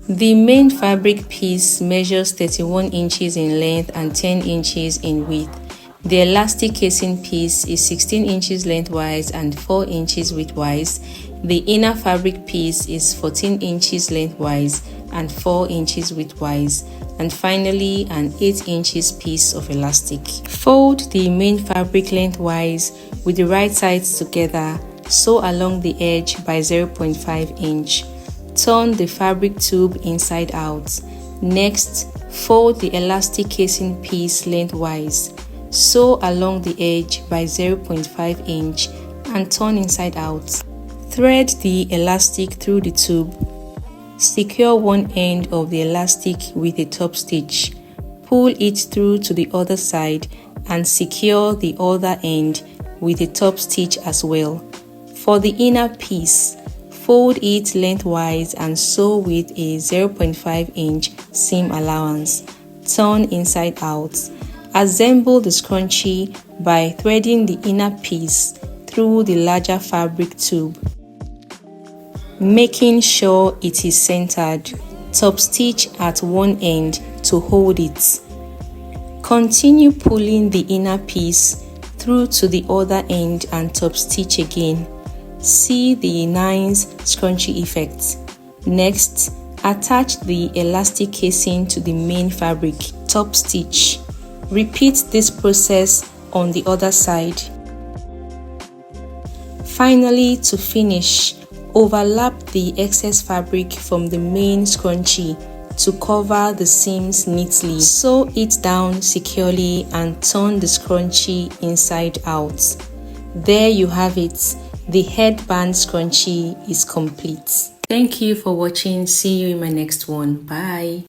The main fabric piece measures 31 inches in length and 10 inches in width. The elastic casing piece is 16 inches lengthwise and 4 inches widthwise. The inner fabric piece is 14 inches lengthwise and 4 inches widthwise. And finally, an 8 inches piece of elastic. Fold the main fabric lengthwise with the right sides together. Sew along the edge by 0.5 inch. Turn the fabric tube inside out. Next, fold the elastic casing piece lengthwise. Sew along the edge by 0.5 inch and turn inside out. Thread the elastic through the tube. Secure one end of the elastic with a top stitch. Pull it through to the other side and secure the other end with a top stitch as well. For the inner piece, fold it lengthwise and sew with a 0.5 inch seam allowance. Turn inside out. Assemble the scrunchie by threading the inner piece through the larger fabric tube, making sure it is centered. Top stitch at one end to hold it. Continue pulling the inner piece through to the other end and top stitch again. See the nice scrunchie effect. Next, attach the elastic casing to the main fabric. Top stitch. Repeat this process on the other side. Finally, to finish, overlap the excess fabric from the main scrunchie to cover the seams neatly. Sew it down securely and turn the scrunchie inside out. There you have it. The headband scrunchie is complete. Thank you for watching. See you in my next one. Bye.